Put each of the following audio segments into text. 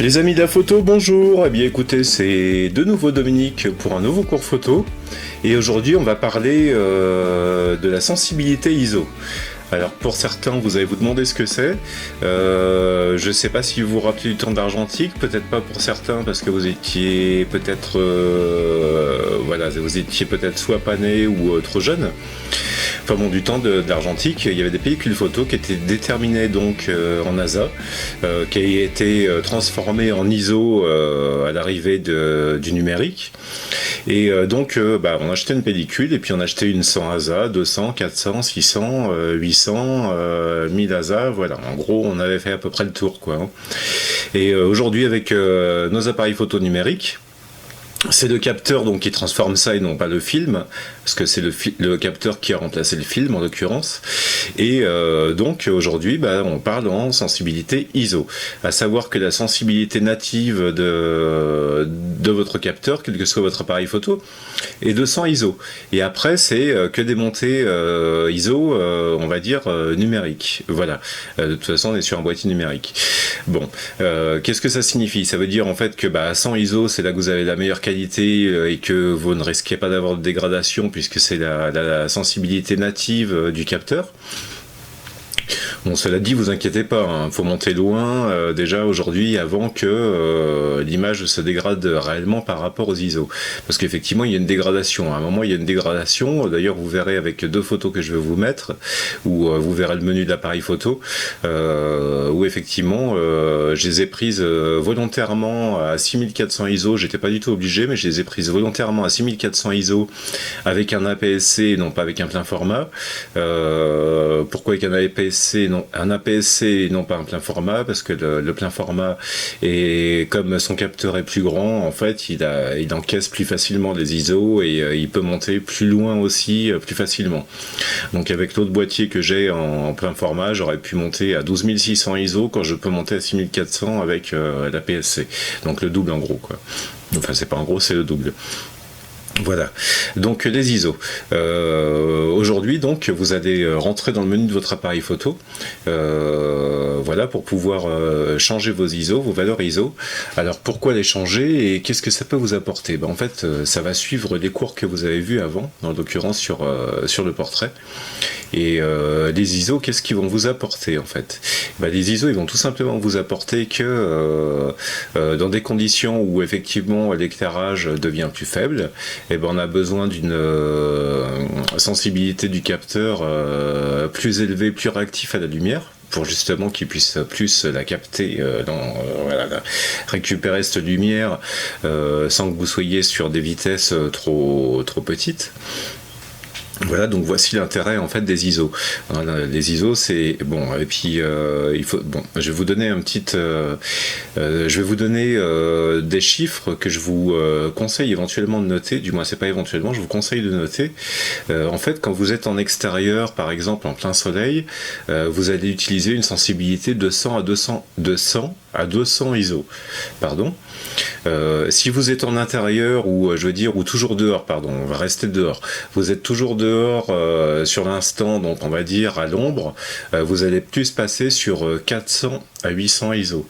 Les amis de la photo, bonjour. Eh bien écoutez, c'est de nouveau Dominique pour un nouveau cours photo. Et aujourd'hui, on va parler de la sensibilité ISO. Alors pour certains, vous allez vous demander ce que c'est. Je ne sais pas si vous vous rappelez du temps d'argentique, peut-être pas pour certains parce que vous étiez peut-être voilà, vous étiez peut-être soit pas né ou trop jeune. Enfin bon, du temps de l'argentique, il y avait des pellicules photo qui étaient déterminées donc en ASA, qui a été transformée en ISO à l'arrivée du numérique. Et donc on achetait une pellicule et puis on achetait une 100 ASA, 200, 400, 600, 800, 1000 ASA, voilà. En gros, on avait fait à peu près le tour, quoi. Et aujourd'hui, avec nos appareils photo numériques, c'est le capteur donc qui transforme ça et non pas le film, parce que c'est le capteur qui a remplacé le film en l'occurrence. Et donc aujourd'hui, on parle en sensibilité ISO, à savoir que la sensibilité native de votre capteur, quel que soit votre appareil photo, est 200 ISO. Et après, c'est que des montées ISO, on va dire numériques. Voilà. De toute façon, on est sur un boîtier numérique. Bon, qu'est-ce que ça signifie? Ça veut dire en fait que à 100 ISO, c'est là que vous avez la meilleure qualité et que vous ne risquez pas d'avoir de dégradation puisque c'est la sensibilité native du capteur. Bon, cela dit, vous inquiétez pas, hein, faut monter loin déjà aujourd'hui avant que l'image se dégrade réellement par rapport aux ISO. Parce qu'effectivement, il y a une dégradation. À un moment, il y a une dégradation. D'ailleurs, vous verrez avec deux photos que je vais vous mettre, où vous verrez le menu de l'appareil photo, où effectivement, je les ai prises volontairement à 6400 ISO. J'étais pas du tout obligé, mais je les ai prises volontairement à 6400 ISO avec un APS-C et non pas avec un plein format. Pourquoi avec un APS-C un APS-C et non pas un plein format? Parce que le plein format, et comme son capteur est plus grand, en fait, il encaisse plus facilement les ISO et il peut monter plus loin aussi, plus facilement. Donc avec l'autre boîtier que j'ai en plein format, j'aurais pu monter à 12600 ISO quand je peux monter à 6400 avec l'APS-C. Donc le double en gros, quoi. Enfin, c'est pas en gros, c'est le double. Voilà, donc les ISO. Aujourd'hui, donc, vous allez rentrer dans le menu de votre appareil photo, voilà, pour pouvoir changer vos ISO, vos valeurs ISO. Alors, pourquoi les changer et qu'est-ce que ça peut vous apporter? En fait, ça va suivre les cours que vous avez vus avant, en l'occurrence sur le portrait. Et les ISO, qu'est-ce qu'ils vont vous apporter en fait? Les ISO, ils vont tout simplement vous apporter que dans des conditions où effectivement l'éclairage devient plus faible, on a besoin d'une sensibilité du capteur plus élevée, plus réactif à la lumière, pour justement qu'il puisse plus la capter, récupérer cette lumière sans que vous soyez sur des vitesses trop petites. Voilà, donc voici l'intérêt en fait des ISO. Les ISO, c'est bon. Et puis il faut. Bon, je vais vous donner des chiffres que je vous conseille éventuellement de noter. Du moins, c'est pas éventuellement, je vous conseille de noter. En fait, quand vous êtes en extérieur, par exemple en plein soleil, vous allez utiliser une sensibilité de 100 à 200 ISO. Pardon. Si vous êtes en intérieur ou ou toujours dehors, pardon, on va rester dehors. Vous êtes toujours dehors sur l'instant, donc on va dire à l'ombre, vous allez plus passer sur 400 à 800 ISO.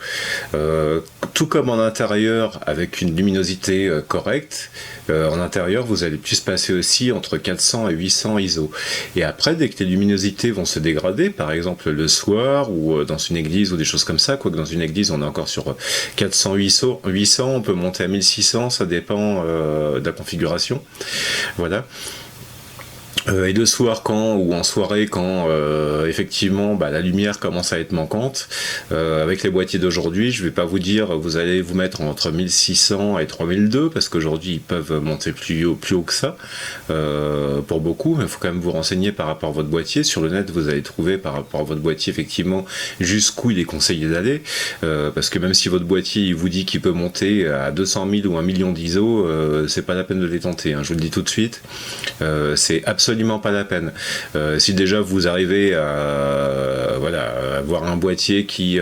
Tout comme en intérieur avec une luminosité correcte, en intérieur vous allez plus passer aussi entre 400 et 800 ISO. Et après, dès que les luminosités vont se dégrader, par exemple le soir ou dans une église ou des choses comme ça, quoique dans une église on est encore sur 400, 800, on peut monter à 1600, ça dépend de la configuration. Voilà. Et le soir ou en soirée quand effectivement la lumière commence à être manquante, avec les boîtiers d'aujourd'hui, je vais pas vous dire vous allez vous mettre entre 1600 et 3002 parce qu'aujourd'hui ils peuvent monter plus haut que ça pour beaucoup, mais il faut quand même vous renseigner par rapport à votre boîtier. Sur le net vous allez trouver par rapport à votre boîtier effectivement jusqu'où il est conseillé d'aller, parce que même si votre boîtier il vous dit qu'il peut monter à 200 000 ou 1 million d'ISO, c'est pas la peine de les tenter, hein, je vous le dis tout de suite, c'est absolument absolument pas la peine. Si déjà vous arrivez à avoir un boîtier qui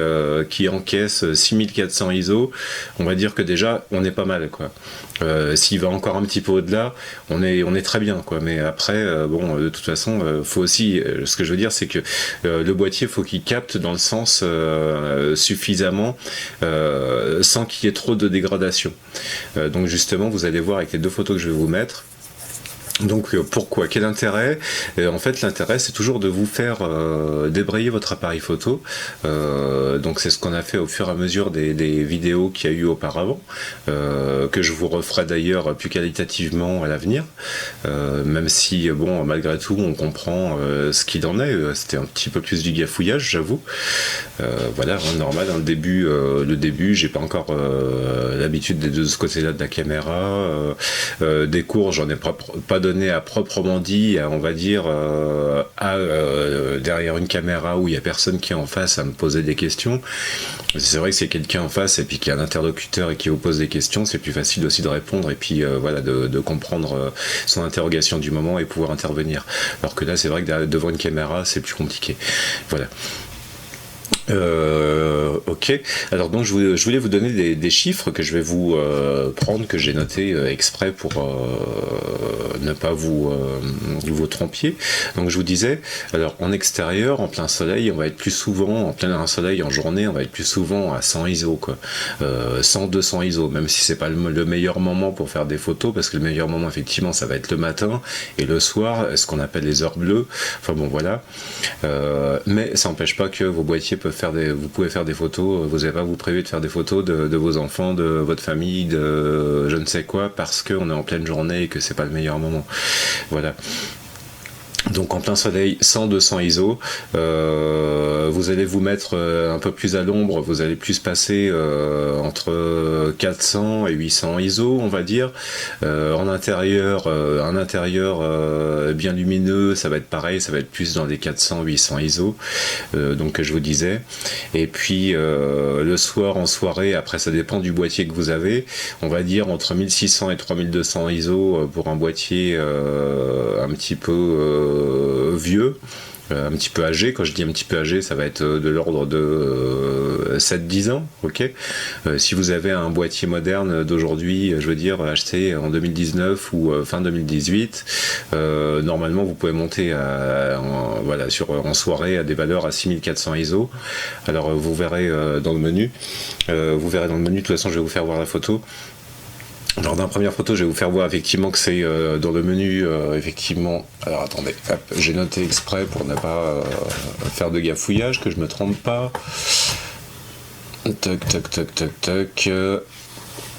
encaisse 6400 ISO, on va dire que déjà on est pas mal, quoi. S'il va encore un petit peu au-delà, on est très bien, quoi. Mais après, de toute façon, faut aussi, ce que je veux dire, c'est que le boîtier, faut qu'il capte dans le sens suffisamment, sans qu'il y ait trop de dégradation. Donc justement, vous allez voir avec les deux photos que je vais vous mettre. Donc pourquoi? Quel intérêt? En fait, l'intérêt, c'est toujours de vous faire débrayer votre appareil photo. Donc c'est ce qu'on a fait au fur et à mesure des vidéos qu'il y a eu auparavant, que je vous referai d'ailleurs plus qualitativement à l'avenir, même si, bon, malgré tout, on comprend ce qu'il en est. C'était un petit peu plus du gafouillage, j'avoue. Voilà, normal, le début, j'ai pas encore l'habitude de ce côté-là de la caméra. Des cours, j'en ai pas donné à proprement dit, on va dire, derrière une caméra où il y a personne qui est en face à me poser des questions. C'est vrai que c'est quelqu'un en face et puis qu'il y a un interlocuteur et qui vous pose des questions, c'est plus facile aussi de répondre et puis de comprendre son interrogation du moment et pouvoir intervenir. Alors que là, c'est vrai que devant une caméra, c'est plus compliqué. Voilà. Ok, alors donc je voulais vous donner des chiffres que je vais vous prendre, que j'ai noté exprès pour ne pas vous trompiez. Donc je vous disais, alors en extérieur, en plein soleil, on va être plus souvent, en plein soleil en journée, on va être plus souvent à 100 ISO, quoi. 100-200 ISO, même si c'est pas le meilleur moment pour faire des photos, parce que le meilleur moment effectivement ça va être le matin et le soir, ce qu'on appelle les heures bleues, enfin bon voilà, mais ça n'empêche pas que vos boîtiers vous pouvez faire des photos, vous n'avez pas vous prévu de faire des photos de vos enfants, de votre famille, de je ne sais quoi, parce qu'on est en pleine journée et que c'est pas le meilleur moment. Voilà. Donc en plein soleil, 100-200 ISO, vous allez vous mettre un peu plus à l'ombre, vous allez plus passer entre 400 et 800 ISO, on va dire. En intérieur, un intérieur bien lumineux, ça va être pareil, ça va être plus dans les 400-800 ISO, donc que je vous disais. Et puis le soir, en soirée, après ça dépend du boîtier que vous avez, on va dire entre 1600 et 3200 ISO pour un boîtier un petit peu vieux, un petit peu âgé. Quand je dis un petit peu âgé, ça va être de l'ordre de 7-10 ans, ok. Si vous avez un boîtier moderne d'aujourd'hui, je veux dire acheté en 2019 ou fin 2018, normalement vous pouvez monter en soirée à des valeurs à 6400 ISO. Alors vous verrez dans le menu, de toute façon je vais vous faire voir la photo. Alors dans la première photo, je vais vous faire voir effectivement que c'est dans le menu, effectivement. Alors attendez, hop, j'ai noté exprès pour ne pas faire de gafouillage, que je me trompe pas. Toc, toc, toc, toc, toc.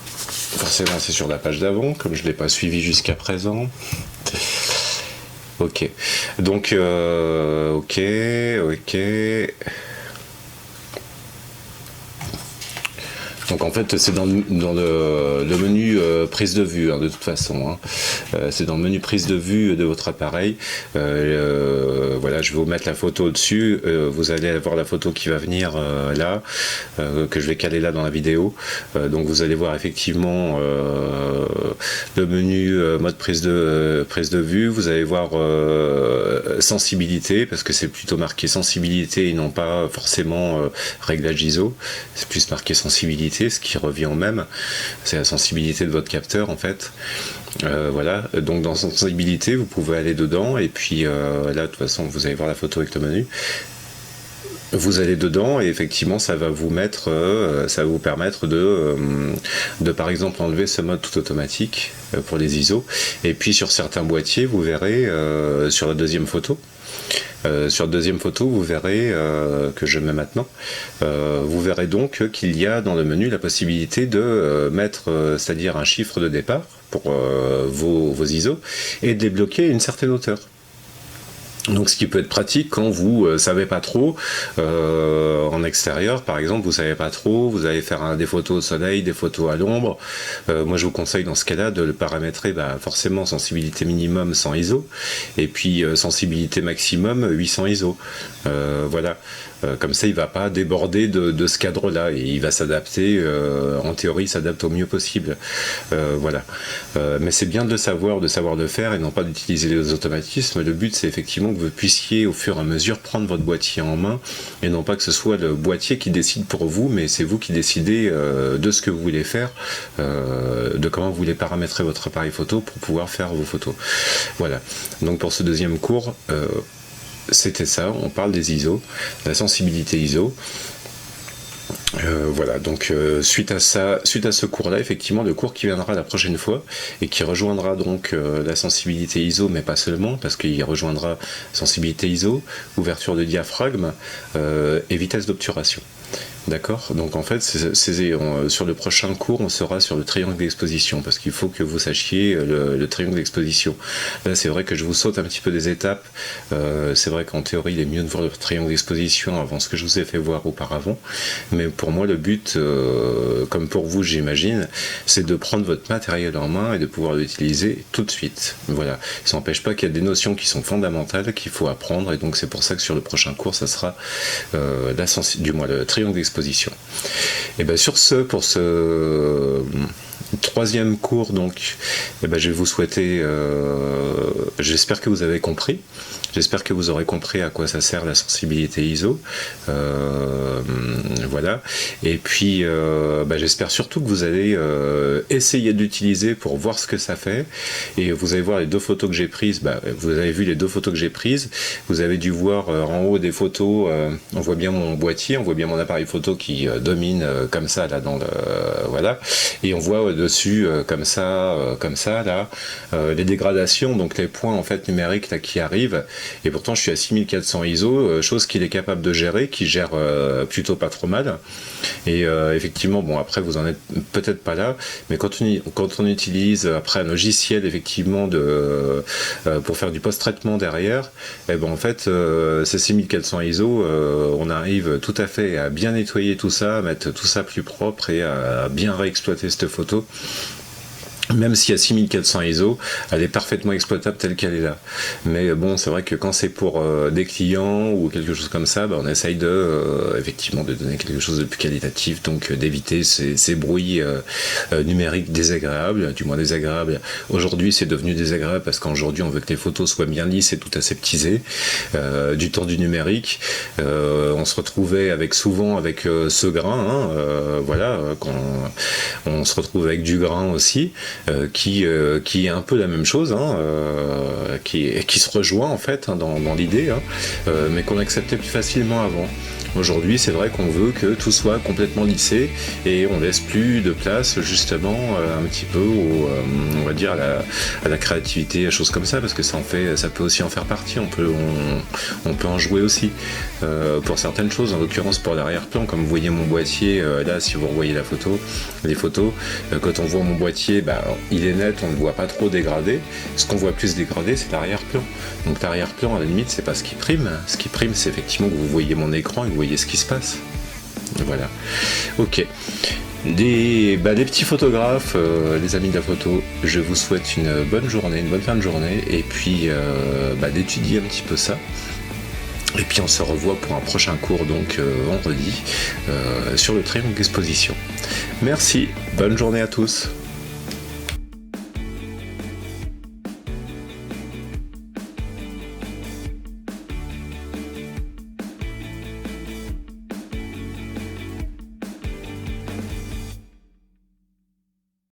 Forcément, c'est sur la page d'avant, comme je ne l'ai pas suivi jusqu'à présent. Ok. Donc, ok. Donc en fait c'est dans le menu prise de vue, hein, de toute façon, hein. C'est dans le menu prise de vue de votre appareil. Voilà, je vais vous mettre la photo au-dessus, vous allez avoir la photo qui va venir là, que je vais caler là dans la vidéo. Donc vous allez voir effectivement le menu mode prise de vue, vous allez voir sensibilité, parce que c'est plutôt marqué sensibilité et non pas forcément réglage ISO, c'est plus marqué sensibilité, ce qui revient au même, c'est la sensibilité de votre capteur en fait. Voilà, donc dans sensibilité vous pouvez aller dedans et puis là de toute façon vous allez voir la photo avec le menu, vous allez dedans et effectivement ça va vous mettre, ça va vous permettre de par exemple enlever ce mode tout automatique pour les ISO, et puis sur certains boîtiers vous verrez sur la deuxième photo, vous verrez que je mets maintenant, vous verrez donc qu'il y a dans le menu la possibilité de mettre, c'est-à-dire un chiffre de départ pour vos ISO et de les bloquer à une certaine hauteur. Donc ce qui peut être pratique quand vous savez pas trop, en extérieur par exemple, vous savez pas trop, vous allez faire des photos au soleil, des photos à l'ombre. Moi je vous conseille dans ce cas-là de le paramétrer forcément sensibilité minimum 100 ISO et puis sensibilité maximum 800 ISO. Voilà. Comme ça il va pas déborder de ce cadre-là et il va s'adapter, en théorie il s'adapte au mieux possible. Voilà. Mais c'est bien de le savoir le faire et non pas d'utiliser les automatismes. Le but c'est effectivement que vous puissiez au fur et à mesure prendre votre boîtier en main et non pas que ce soit le boîtier qui décide pour vous, mais c'est vous qui décidez de ce que vous voulez faire, de comment vous voulez paramétrer votre appareil photo pour pouvoir faire vos photos. Voilà. Donc pour ce deuxième cours, c'était ça, on parle des ISO, la sensibilité ISO. Voilà, donc suite à ce cours-là, effectivement, le cours qui viendra la prochaine fois et qui rejoindra donc la sensibilité ISO, mais pas seulement, parce qu'il rejoindra sensibilité ISO, ouverture de diaphragme et vitesse d'obturation. D'accord. Donc en fait, sur le prochain cours, on sera sur le triangle d'exposition, parce qu'il faut que vous sachiez le triangle d'exposition. Là, c'est vrai que je vous saute un petit peu des étapes. C'est vrai qu'en théorie, il est mieux de voir le triangle d'exposition avant ce que je vous ai fait voir auparavant. Mais pour moi, le but, comme pour vous, j'imagine, c'est de prendre votre matériel en main et de pouvoir l'utiliser tout de suite. Voilà. Ça n'empêche pas qu'il y a des notions qui sont fondamentales qu'il faut apprendre, et donc c'est pour ça que sur le prochain cours, ça sera le triangle d'exposition. Et bien sur ce, pour ce troisième cours, donc, je vais vous souhaiter, j'espère que vous avez compris. J'espère que vous aurez compris à quoi ça sert la sensibilité ISO. Voilà. Et puis, j'espère surtout que vous allez essayer de l'utiliser pour voir ce que ça fait. Et vous allez voir les deux photos que j'ai prises. Vous avez vu les deux photos que j'ai prises. Vous avez dû voir en haut des photos. On voit bien mon boîtier, on voit bien mon appareil photo qui domine comme ça là dans le voilà. Et on voit au-dessus comme ça là les dégradations, donc les points en fait numériques là qui arrivent. Et pourtant je suis à 6400 ISO, chose qu'il est capable de gérer, qui gère plutôt pas trop mal. Et effectivement, bon après vous en êtes peut-être pas là, mais quand on utilise après un logiciel effectivement pour faire du post-traitement derrière, et en fait ces 6400 ISO, on arrive tout à fait à bien nettoyer tout ça, à mettre tout ça plus propre et à bien réexploiter cette photo. Même si à 6400 ISO, elle est parfaitement exploitable telle qu'elle est là. Mais bon, c'est vrai que quand c'est pour des clients ou quelque chose comme ça, on essaye effectivement de donner quelque chose de plus qualitatif, donc d'éviter ces bruits numériques désagréables, du moins désagréables. Aujourd'hui, c'est devenu désagréable parce qu'aujourd'hui, on veut que les photos soient bien lisses et tout aseptisées. Du temps du numérique, on se retrouvait souvent avec ce grain, voilà, on se retrouve avec du grain aussi. Qui est un peu la même chose, qui se rejoint en fait dans l'idée, mais qu'on acceptait plus facilement avant. Aujourd'hui, c'est vrai qu'on veut que tout soit complètement lissé et on laisse plus de place justement un petit peu on va dire à la créativité, à choses comme ça, parce que ça peut aussi en faire partie. On peut en jouer aussi pour certaines choses, en l'occurrence pour l'arrière-plan, comme vous voyez mon boîtier là, si vous revoyez les photos, quand on voit mon boîtier, il est net, on ne le voit pas trop dégradé. Ce qu'on voit plus dégradé, c'est l'arrière-plan. Donc l'arrière-plan, à la limite, c'est pas ce qui prime. Ce qui prime, c'est effectivement que vous voyez mon écran et que vous voyez ce qui se passe. Voilà. Ok. Les petits photographes, les amis de la photo, je vous souhaite une bonne journée, une bonne fin de journée, et puis d'étudier un petit peu ça. Et puis on se revoit pour un prochain cours, donc vendredi, sur le triangle d'exposition. Merci, bonne journée à tous.